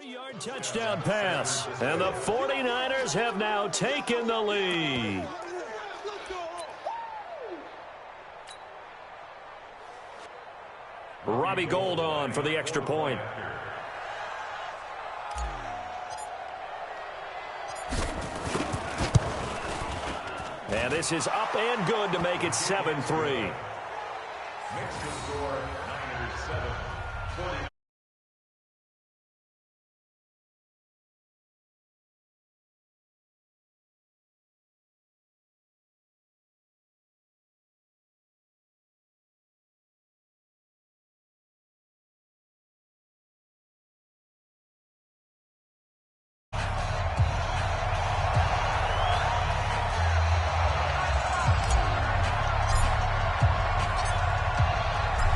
3-yard touchdown pass, and the 49ers have now taken the lead. Robbie Gould on for the extra point. And this is up and good to make it 7-3. Next to score, Niners 7.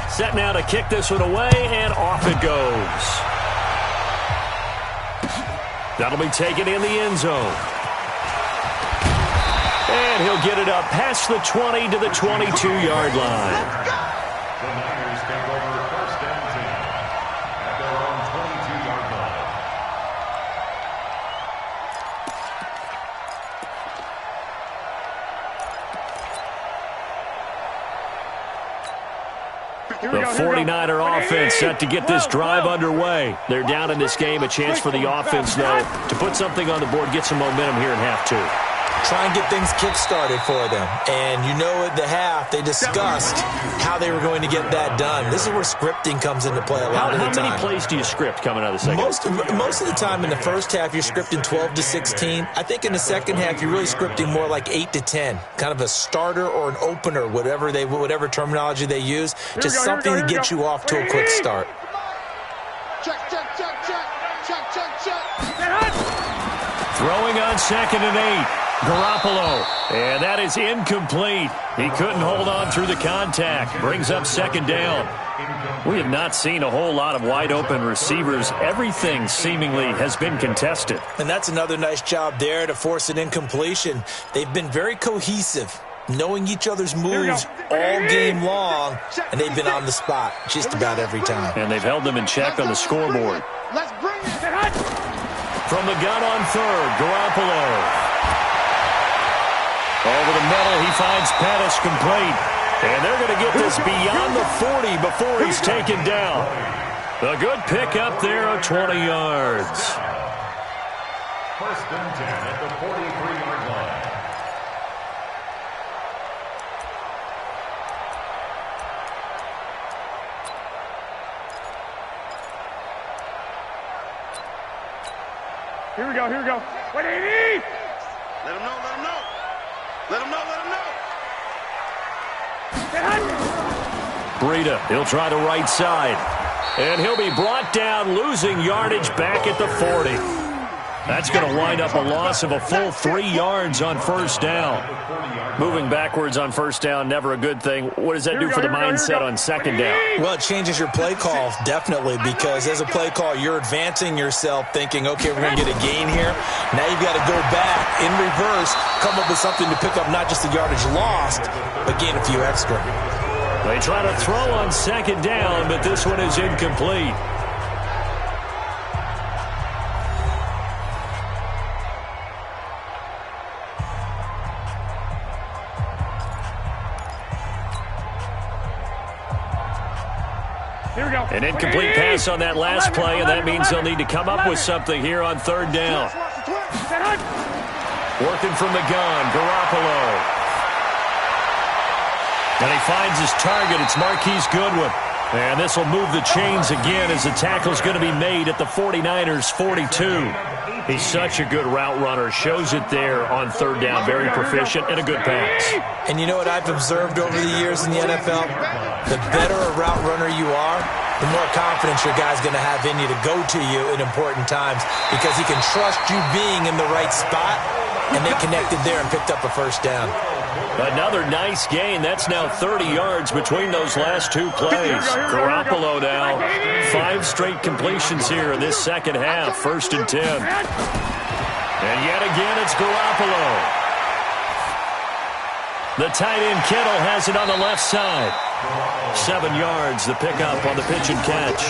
Set now to kick this one away, and off it goes. That'll be taken in the end zone. And he'll get it up past the 20 to the 22-yard line. The Niners take over first and 10 at their own 22-yard line. The 49er offense set to get this drive underway. They're down in this game. A chance for the offense, though, to put something on the board, get some momentum here in half two. Try and get things kick-started for them. And you know at the half, they discussed how they were going to get that done. This is where scripting comes into play a lot of the time. How many plays do you script coming out of the second? Most of the time in the first half, you're scripting 12 to 16. I think in the second half, you're really scripting more like 8 to 10. Kind of a starter or an opener, whatever terminology they use. Just something to get you off to a quick start. Check. Throwing on 2nd and 8. Garoppolo, and that is incomplete. He couldn't hold on through the contact. Brings up 2nd down. We have not seen a whole lot of wide-open receivers. Everything seemingly has been contested. And that's another nice job there to force an incompletion. They've been very cohesive, knowing each other's moves all game long, and they've been on the spot just about every time. And they've held them in check on the scoreboard. Let's bring it. From the gun on 3rd, Garoppolo. Over the middle, he finds Pettis complete. And they're going to get this beyond the 40 before he's taken down. A good pick up there of 20 yards. First and 10 at the 43-yard line. Here we go. 180. Let him know. Breida, he'll try the right side. And he'll be brought down, losing yardage back at the 40. That's going to wind up a loss of a full 3 yards on first down. Moving backwards on first down, never a good thing. What does that do for the mindset on 2nd down? Well, it changes your play call, definitely, because as a play call, you're advancing yourself thinking, okay, we're going to get a gain here. Now you've got to go back in reverse, come up with something to pick up not just the yardage lost, but gain a few extra. They try to throw on 2nd down, but this one is incomplete. An incomplete pass on that last play, and that means they'll need to come up with something here on 3rd down. Working from the gun, Garoppolo. And he finds his target. It's Marquise Goodwin. And this will move the chains again as the tackle's going to be made at the 49ers' 42. He's such a good route runner. Shows it there on 3rd down. Very proficient and a good pass. And you know what I've observed over the years in the NFL? The better a route runner you are, the more confidence your guy's going to have in you to go to you in important times because he can trust you being in the right spot, and they connected there and picked up a first down. Another nice gain. That's now 30 yards between those last 2 plays. Garoppolo now. 5 straight completions here in this second half. 1st and 10. And yet again, it's Garoppolo. The tight end Kittle has it on the left side. 7 yards, the pickup on the pitch and catch.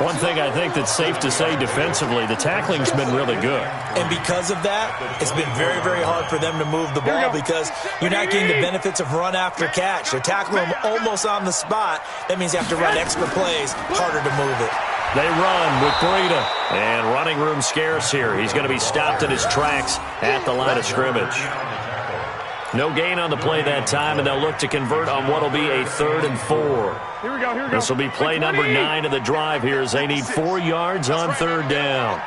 One thing I think that's safe to say defensively, the tackling's been really good. And because of that, it's been very, very hard for them to move the ball because you're not getting the benefits of run after catch. They're tackling them almost on the spot. That means you have to run extra plays, harder to move it. They run with Breida, and running room scarce here. He's going to be stopped in his tracks at the line of scrimmage. No gain on the play that time, and they'll look to convert on what will be a 3rd and 4. Here we go. This will be play number 9 of the drive here as they need 4 yards on 3rd down.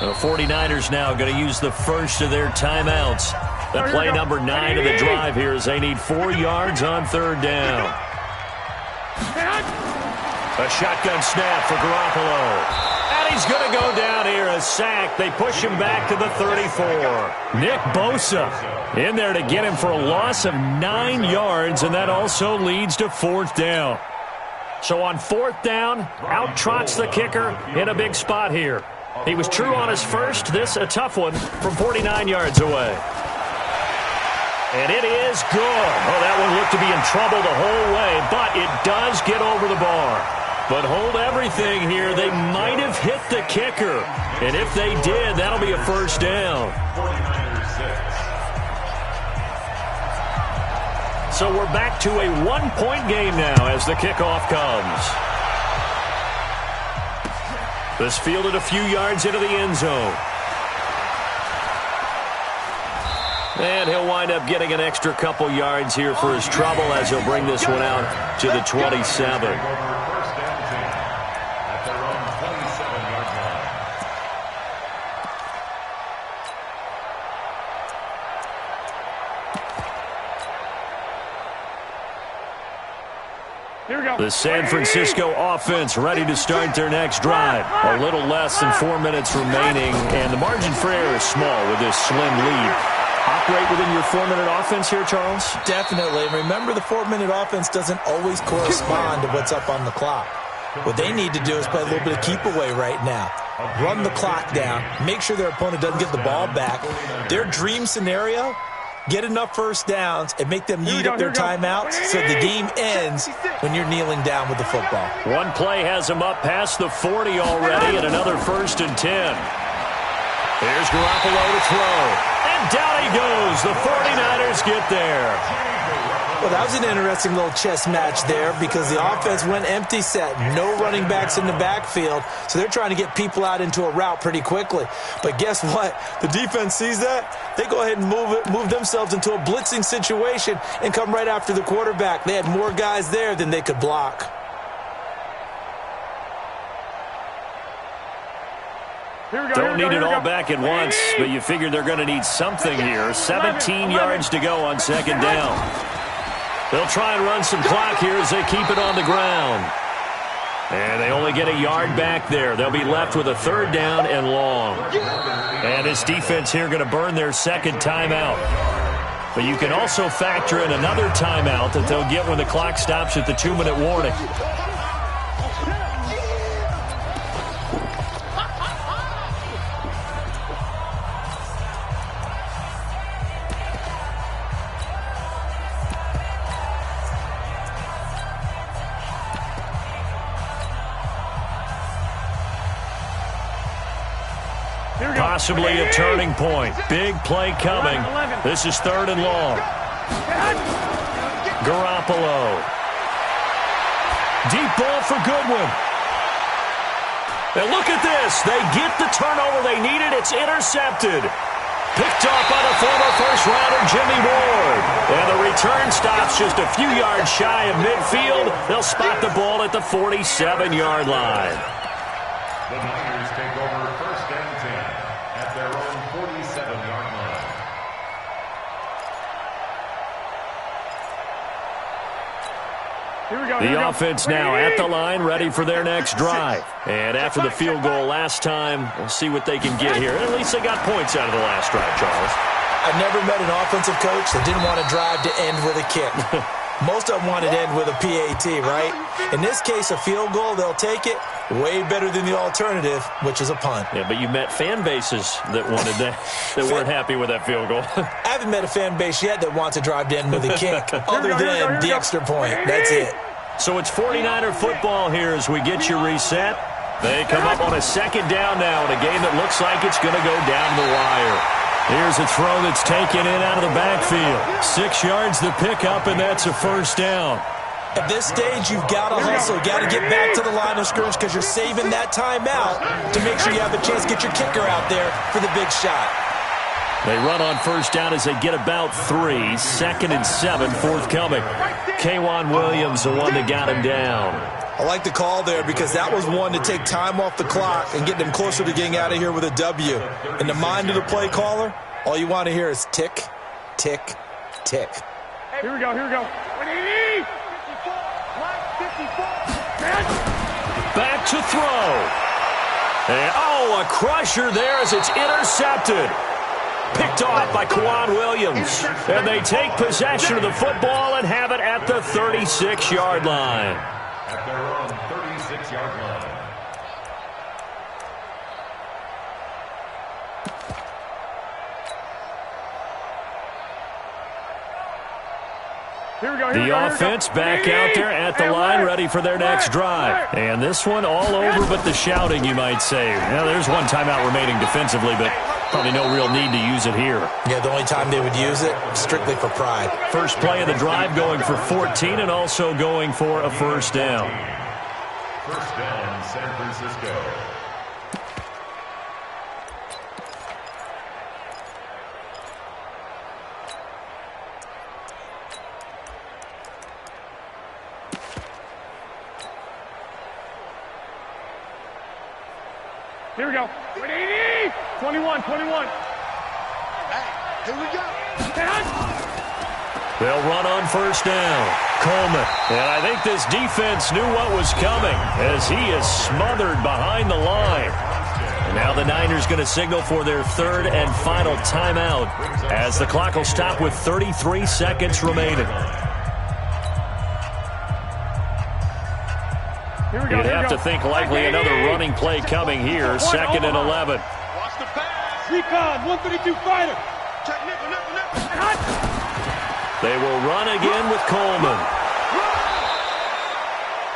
The 49ers now going to use the first of their timeouts. The play number 9 of the drive here as they need 4 yards on 3rd down. A shotgun snap for Garoppolo. And he's going to go down here, a sack. They push him back to the 34. Nick Bosa in there to get him for a loss of 9 yards, and that also leads to 4th down. So on 4th down, out trots the kicker in a big spot here. He was true on his first. This a tough one from 49 yards away. And it is good. Oh, that one looked to be in trouble the whole way, but it does get over the bar. But hold everything here. They might have hit the kicker. And if they did, that'll be a 1st down. So we're back to a 1-point game now as the kickoff comes. This fielded a few yards into the end zone. And he'll wind up getting an extra couple yards here for his trouble as he'll bring this one out to the 27. The San Francisco offense ready to start their next drive. A little less than 4 minutes remaining, and the margin for error is small with this slim lead. Operate within your 4-minute offense here, Charles? Definitely. Remember, the 4-minute offense doesn't always correspond to what's up on the clock. What they need to do is play a little bit of keep away right now. Run the clock down. Make sure their opponent doesn't get the ball back. Their dream scenario, get enough 1st downs and make them eat up their timeouts so the game ends when you're kneeling down with the football. One play has them up past the 40 already, and another 1st and 10. Here's Garoppolo to throw. And down he goes. The 49ers get there. Well, that was an interesting little chess match there because the offense went empty set. No running backs in the backfield, so they're trying to get people out into a route pretty quickly. But guess what? The defense sees that. They go ahead and move themselves into a blitzing situation and come right after the quarterback. They had more guys there than they could block. Don't need it all back at once, but you figure they're going to need something here. 17 yards to go on 2nd down. They'll try and run some clock here as they keep it on the ground. And they only get a yard back there. They'll be left with a 3rd down and long. And this defense here going to burn their 2nd timeout. But you can also factor in another timeout that they'll get when the clock stops at the 2-minute warning. Possibly a turning point. Big play coming. This is 3rd and long. Garoppolo. Deep ball for Goodwin. And look at this. They get the turnover they needed. It's intercepted. Picked off by the former first-rounder Jimmy Ward. And the return stops just a few yards shy of midfield. They'll spot the ball at the 47-yard line. The Niners take over 1st and 10 at their own 47-yard line. The offense now at the line, ready for their next drive. And after the field goal last time, we'll see what they can get here. At least they got points out of the last drive, Charles. I've never met an offensive coach that didn't want to drive to end with a kick. Most of them want it to end with a PAT, right? In this case, a field goal, they'll take it. Way better than the alternative, which is a punt. Yeah, but you met fan bases that wanted that, weren't happy with that field goal. I haven't met a fan base yet that wants to drive to end with a kick, other than the extra point. That's it. So it's 49er football here as we get you reset. They come up on a second down now in a game that looks like it's going to go down the wire. Here's a throw that's taken in out of the backfield. 6 yards the pickup, and that's a first down. At this stage, you've got to hustle. You've got to get back to the line of scrimmage because you're saving that timeout to make sure you have a chance to get your kicker out there for the big shot. They run on first down as they get about 3. 2nd and 7 forthcoming. K'Wan Williams, the one that got him down. I like the call there because that was one to take time off the clock and get them closer to getting out of here with a W. In the mind of the play caller, all you want to hear is tick, tick, tick. Here we go, here we go. 180! 54! Back to throw. And, a crusher there as it's intercepted. Picked off by K'Wan Williams. And they take possession of the football and have it at the 36-yard line. At their own 36-yard line. Here we go, The offense back out there at the line, ready for their next drive. And this one all over but the shouting, you might say. Now, there's one timeout remaining defensively, but probably no real need to use it here. Yeah, the only time they would use it, strictly for pride. First play of the drive going for 14 and also going for a first down. First down, San Francisco. Here we go. 180! 21. Hey, here we go. They'll run on first down. Coleman. And I think this defense knew what was coming as he is smothered behind the line. And now the Niners going to signal for their 3rd and final timeout as the clock will stop with 33 seconds remaining. You'd have to think likely another running play coming here. 2nd and 11. Watch the pass. Recon, 132 fighter. Check nickel. They will run again with Coleman.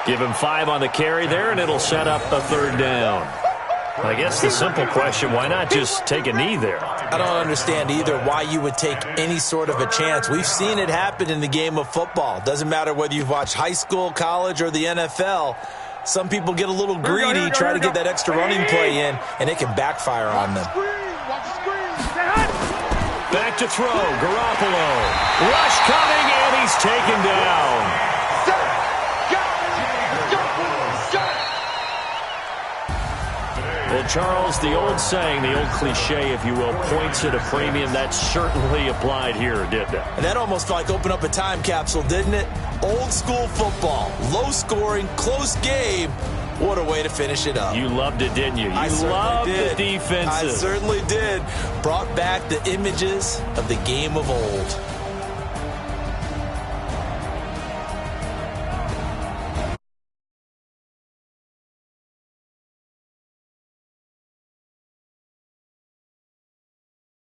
Give him 5 on the carry there, and it'll set up a 3rd down. I guess the simple question, why not just take a knee there? I don't understand either why you would take any sort of a chance. We've seen it happen in the game of football. Doesn't matter whether you've watched high school, college, or the NFL. Some people get a little greedy, try to get that extra running play in, and it can backfire on them. Back to throw, Garoppolo. Rush coming, and he's taken down. Well, Charles, the old saying, the old cliche, if you will, points at a premium. That certainly applied here, didn't it? And that almost like opened up a time capsule, didn't it? Old school football, low scoring, close game. What a way to finish it up. You loved it, didn't you? You loved the defenses. I certainly did. Brought back the images of the game of old.